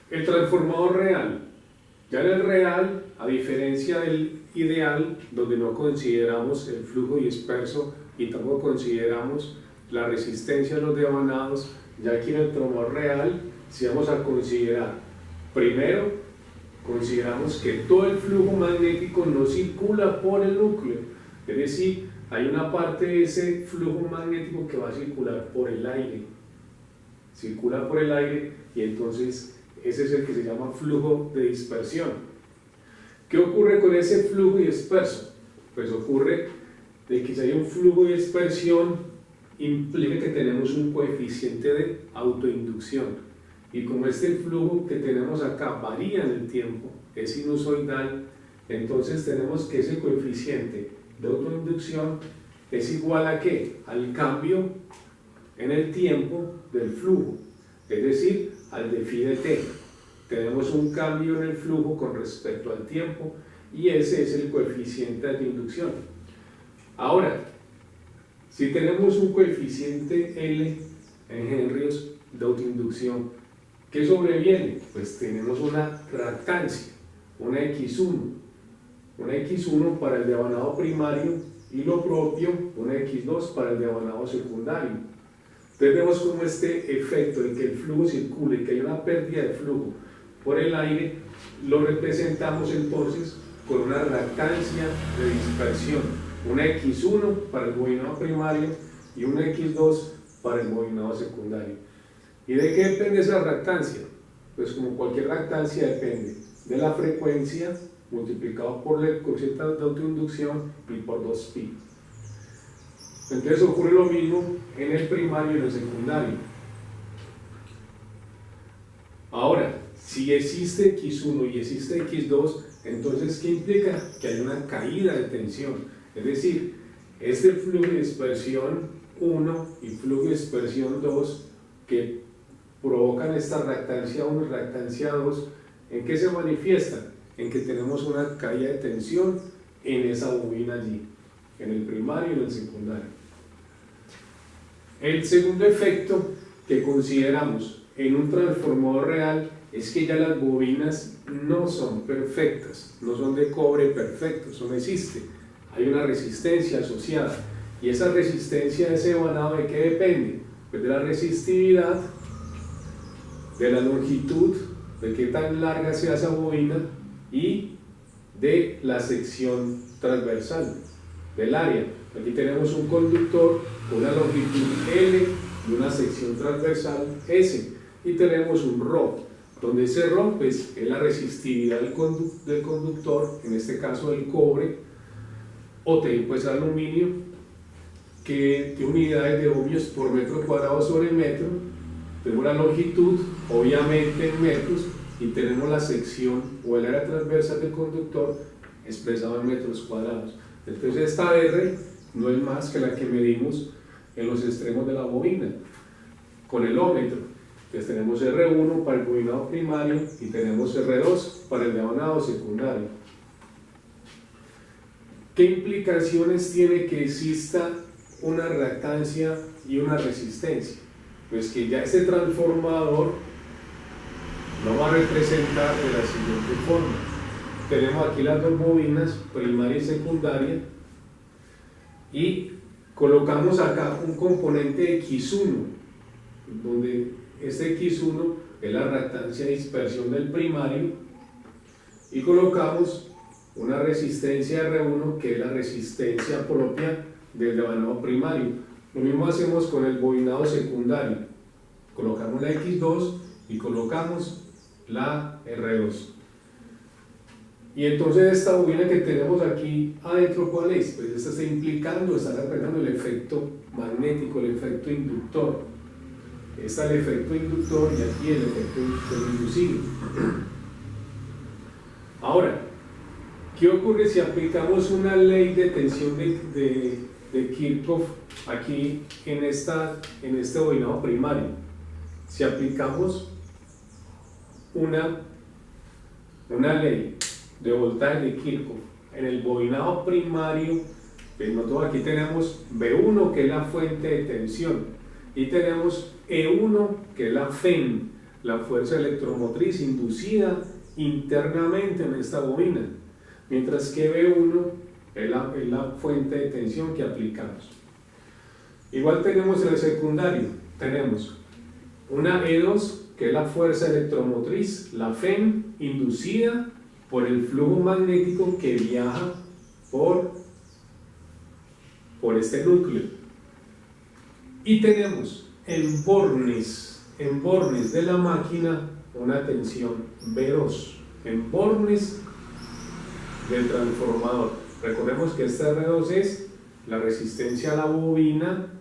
El transformador real. Ya en el real, a diferencia del ideal, donde no consideramos el flujo disperso y tampoco consideramos la resistencia a los devanados, ya aquí en el transformador real, si vamos a considerar, primero, consideramos que todo el flujo magnético no circula por el núcleo, es decir, hay una parte de ese flujo magnético que va a circular por el aire, circula por el aire y entonces ese es el que se llama flujo de dispersión. ¿Qué ocurre con ese flujo disperso? Pues ocurre de que si hay un flujo de dispersión implica que tenemos un coeficiente de autoinducción y como este flujo que tenemos acá varía en el tiempo, es sinusoidal, entonces tenemos que ese coeficiente de autoinducción es igual a ¿qué? Al cambio en el tiempo del flujo, es decir, al de phi de t. Tenemos un cambio en el flujo con respecto al tiempo y ese es el coeficiente de inducción. Ahora, si tenemos un coeficiente L en henrios de autoinducción, ¿qué sobreviene? Pues tenemos una reactancia, una X1 para el devanado primario y lo propio, una X2 para el devanado secundario. Entonces vemos como este efecto de que el flujo circule, que hay una pérdida de flujo por el aire, lo representamos entonces con una reactancia de dispersión, una X1 para el bobinado primario y una X2 para el bobinado secundario. ¿Y de qué depende esa reactancia? Pues como cualquier reactancia depende de la frecuencia multiplicado por el coeficiente de autoinducción y por 2pi. Entonces ocurre lo mismo en el primario y en el secundario. Ahora, si existe X1 y existe X2, entonces ¿qué implica? Que hay una caída de tensión. Es decir, este flujo de dispersión 1 y flujo de dispersión 2 que provocan esta reactancia 1 y reactancia 2, ¿en qué se manifiestan? En que tenemos una caída de tensión en esa bobina allí, en el primario y en el secundario. El segundo efecto que consideramos en un transformador real es que ya las bobinas no son perfectas, no son de cobre perfecto, eso no existe. Hay una resistencia asociada y esa resistencia de ese devanado, ¿de qué depende? Pues de la resistividad, de la longitud, de qué tan larga sea esa bobina y de la sección transversal del área. Aquí tenemos un conductor con una longitud L y una sección transversal S y tenemos un ρ, donde ese ρ pues, es la resistividad del conductor, en este caso del cobre, o también pues aluminio, que tiene unidades de ohmios por metro cuadrado sobre metro. Tenemos la longitud, obviamente en metros, y tenemos la sección o el área transversal del conductor expresado en metros cuadrados. Entonces esta R no es más que la que medimos en los extremos de la bobina con el ómetro. Entonces tenemos R1 para el bobinado primario y tenemos R2 para el devanado secundario. ¿Qué implicaciones tiene que exista una reactancia y una resistencia? Pues que ya este transformador lo va a representar de la siguiente forma. Tenemos aquí las dos bobinas, primaria y secundaria, y colocamos acá un componente X1, donde este X1 es la reactancia de dispersión del primario, y colocamos una resistencia R1 que es la resistencia propia del devanado primario. Lo mismo hacemos con el bobinado secundario, colocamos la X2 y colocamos la R2. Y entonces esta bobina que tenemos aquí adentro, ¿cuál es? Pues esta está implicando, está representando el efecto magnético, el efecto inductor. Está el efecto inductor y aquí el efecto inducido. Ahora, ¿qué ocurre si aplicamos una ley de tensión de Kirchhoff aquí en este bobinado primario? Si aplicamos una ley de voltaje de Kirchhoff en el bobinado primario, pues nosotros aquí tenemos B1 que es la fuente de tensión y tenemos E1 que es la FEN, la fuerza electromotriz inducida internamente en esta bobina, mientras que B1 es la fuente de tensión que aplicamos. Igual tenemos en el secundario, tenemos una E2 que es la fuerza electromotriz, la FEM, inducida por el flujo magnético que viaja por este núcleo. Y tenemos en bornes de la máquina una tensión B2, en bornes del transformador. Recordemos que esta R2 es la resistencia a la bobina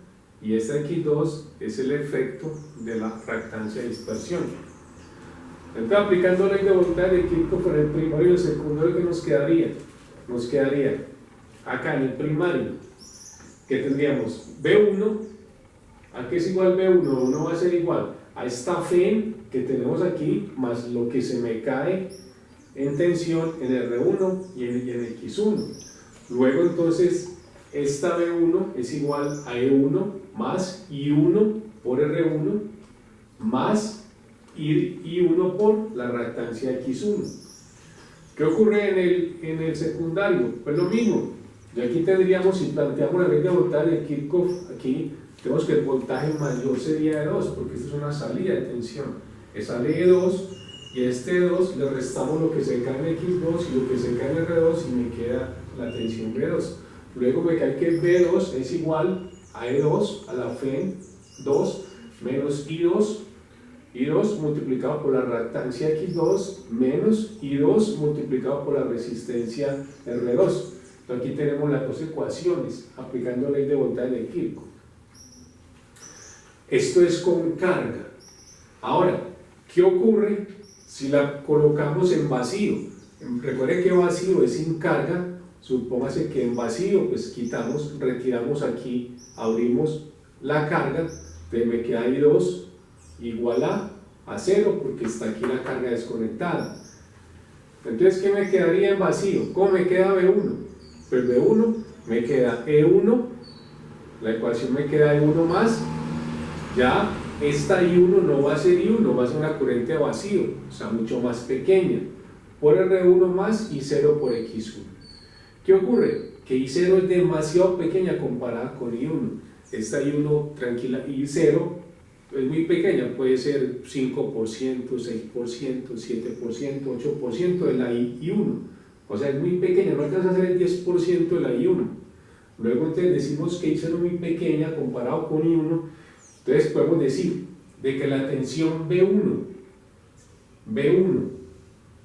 y esta X2 es el efecto de la reactancia de dispersión. Entonces, aplicando la ley de voltaje de Kirchhoff en el primario y el secundario, ¿qué nos quedaría? Nos quedaría acá en el primario, que tendríamos B1, ¿a qué es igual B1? B1 va a ser igual a esta FEM que tenemos aquí, más lo que se me cae en tensión en R1 y en X1. Luego entonces, esta B1 es igual a E1 más I1 por R1 más I1 por la reactancia X1. ¿Qué ocurre en el secundario? Pues lo mismo. Y aquí tendríamos, si planteamos la ley de voltaje de Kirchhoff, aquí tenemos que el voltaje mayor sería E2, porque esto es una salida de tensión. Sale E2 y a este E2 le restamos lo que se cae en X2 y lo que se cae en R2 y me queda la tensión B2. Luego me cae que B2 es igual a E2, a la FEM 2, menos I2 multiplicado por la reactancia X2 menos I2 multiplicado por la resistencia R2. Entonces aquí tenemos las dos ecuaciones aplicando la ley de voltaje de Kirchhoff. Esto es con carga. Ahora, ¿qué ocurre si la colocamos en vacío? Recuerde que vacío es sin carga. Supóngase que en vacío pues retiramos aquí, abrimos la carga, entonces me queda I2 igual a 0 porque está aquí la carga desconectada. Entonces, ¿qué me quedaría en vacío? ¿Cómo me queda B1? Pues B1 me queda E1, la ecuación me queda E1 más, ya esta I1 no va a ser I1, va a ser una corriente de vacío, o sea, mucho más pequeña, por R1 más y 0 por X1. ¿Qué ocurre? Que I0 es demasiado pequeña comparada con I1. Esta I1 tranquila, I0 es muy pequeña, puede ser 5%, 6%, 7%, 8% de la I1. O sea, es muy pequeña, no alcanza a ser el 10% de la I1. Luego entonces decimos que I0 es muy pequeña comparado con I1. Entonces podemos decir de que la tensión B1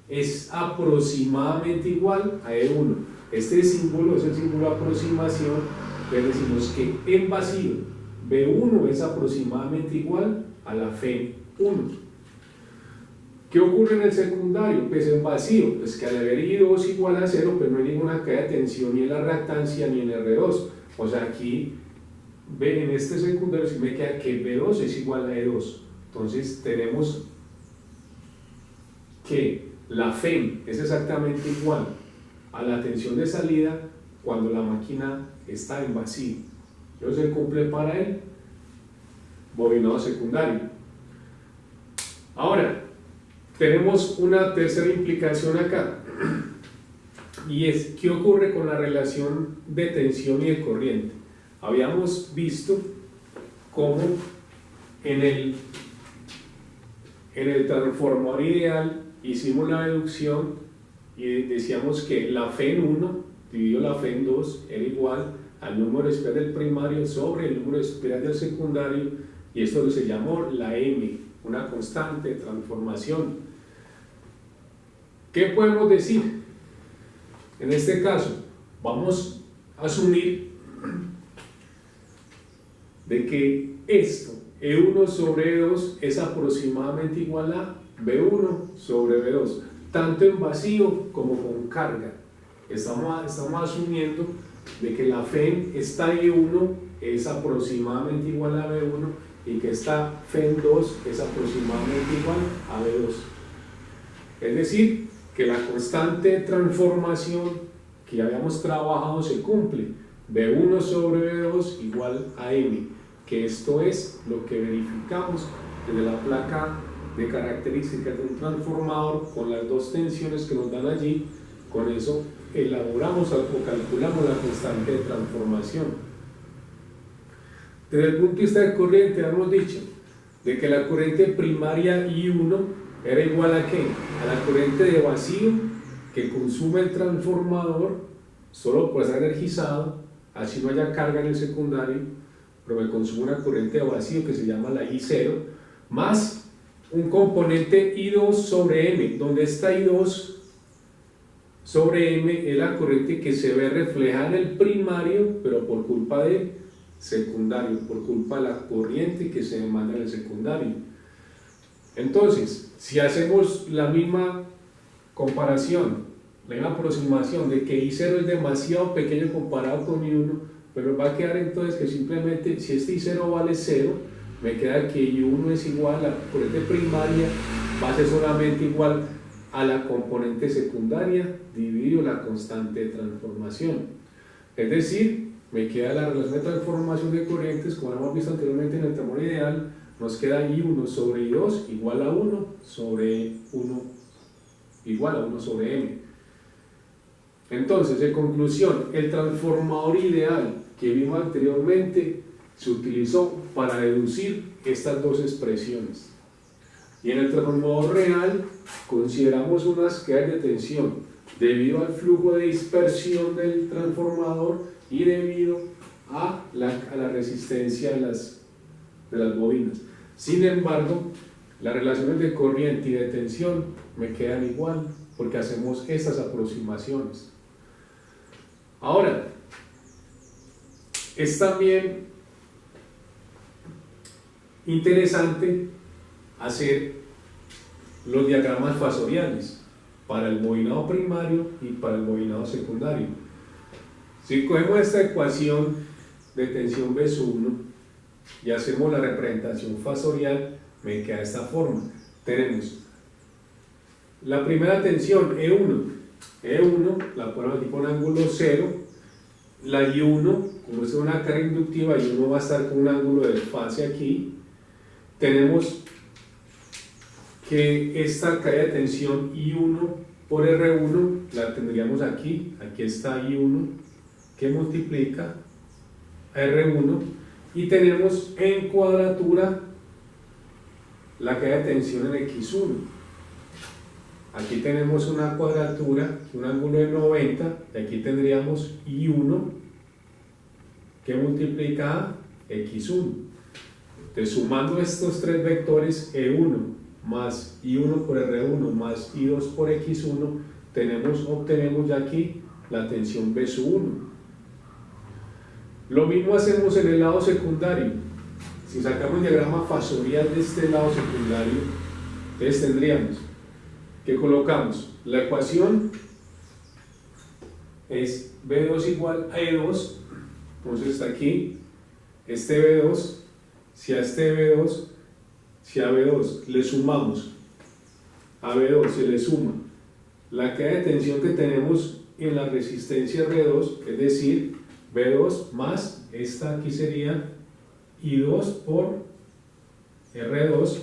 es aproximadamente igual a E1. Este símbolo es el símbolo de aproximación, entonces decimos que en vacío B1 es aproximadamente igual a la FEM 1. ¿Qué ocurre en el secundario? Pues en vacío, pues que al haber I2 igual a 0, pues no hay ninguna caída de tensión ni en la reactancia ni en R2. O sea, aquí en este secundario sí me queda que B2 es igual a E2. Entonces tenemos que la FEM es exactamente igual a la tensión de salida cuando la máquina está en vacío. Entonces se cumple para el bobinado secundario. Ahora, tenemos una tercera implicación acá, y es ¿qué ocurre con la relación de tensión y de corriente? Habíamos visto cómo en el transformador ideal hicimos la deducción y decíamos que la FEM 1 dividido la FEM 2 era igual al número de espiral del primario sobre el número de espiral del secundario, y esto se llamó la M, una constante de transformación. ¿Qué podemos decir? En este caso, vamos a asumir de que esto, E1 sobre E2, es aproximadamente igual a B1 sobre B2, tanto en vacío como con carga. Estamos asumiendo de que la FEM, esta E1 es aproximadamente igual a B1 y que esta FEM 2 es aproximadamente igual a B2. Es decir, que la constante de transformación que ya habíamos trabajado se cumple. B1 sobre B2 igual a M, que esto es lo que verificamos desde la placa de características de un transformador con las dos tensiones que nos dan allí. Con eso elaboramos o calculamos la constante de transformación. Desde el punto de vista de corriente, hemos dicho de que la corriente primaria I1 era igual a ¿qué? A la corriente de vacío que consume el transformador solo por estar energizado, así no haya carga en el secundario, pero me consume una corriente de vacío que se llama la I0, más un componente I2 sobre M, donde esta I2 sobre M es la corriente que se ve reflejada en el primario, pero por culpa del secundario, por culpa de la corriente que se demanda en el secundario. Entonces, si hacemos la misma comparación, la misma aproximación de que I0 es demasiado pequeño comparado con I1, pero va a quedar entonces que simplemente si este I0 vale 0, me queda que I1 es igual a la corriente primaria, va a ser solamente igual a la componente secundaria dividido la constante de transformación. Es decir, me queda la relación de transformación de corrientes, como lo hemos visto anteriormente en el termómetro ideal, nos queda I1 sobre I2 igual a 1 sobre 1 igual a 1 sobre M. Entonces, en conclusión, el transformador ideal que vimos anteriormente se utilizó para deducir estas dos expresiones. Y en el transformador real consideramos unas caídas de tensión debido al flujo de dispersión del transformador y debido a la resistencia de las bobinas. Sin embargo, las relaciones de corriente y de tensión me quedan igual porque hacemos estas aproximaciones. Ahora, es también interesante hacer los diagramas fasoriales para el bobinado primario y para el bobinado secundario. Si cogemos esta ecuación de tensión B1 y hacemos la representación fasorial, me queda de esta forma. Tenemos la primera tensión, E1 la ponemos aquí con ángulo 0, la I1, como es una carga inductiva, I1 va a estar con un ángulo de fase aquí. Tenemos que esta caída de tensión I1 por R1 la tendríamos aquí está I1 que multiplica a R1 y tenemos en cuadratura la caída de tensión en X1. Aquí tenemos una cuadratura, un ángulo de 90, y aquí tendríamos I1 que multiplica a X1. Entonces, sumando estos tres vectores, E1 más I1 por R1 más I2 por X1, obtenemos ya aquí la tensión B1. Lo mismo hacemos en el lado secundario. Si sacamos el diagrama fasorial de este lado secundario, entonces tendríamos que colocamos la ecuación es B2 igual a E2, entonces está aquí este B2, si a B2 le sumamos, a B2 se le suma la caída de tensión que tenemos en la resistencia R2, es decir, B2 más, esta aquí sería I2 por R2,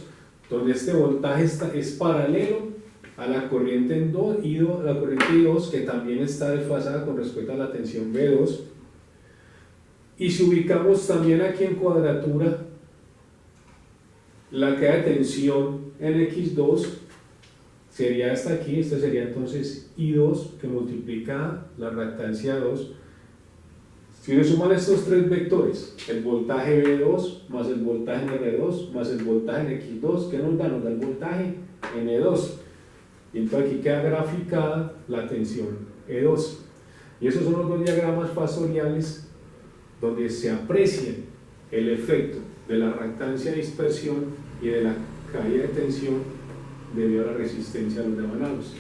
donde este voltaje es paralelo a la corriente la corriente I2, que también está desfasada con respecto a la tensión B2. Y si ubicamos también aquí en cuadratura la caída de tensión en X2, sería hasta aquí, esta sería entonces I2 que multiplica la reactancia 2. Si le suman estos tres vectores, el voltaje B2 más el voltaje en R2 más el voltaje en X2, ¿qué nos da? Nos da el voltaje en E2. Y entonces aquí queda graficada la tensión E2. Y esos son los dos diagramas fasoriales donde se aprecia el efecto de la reactancia de dispersión y de la caída de tensión debido a la resistencia a los demanados.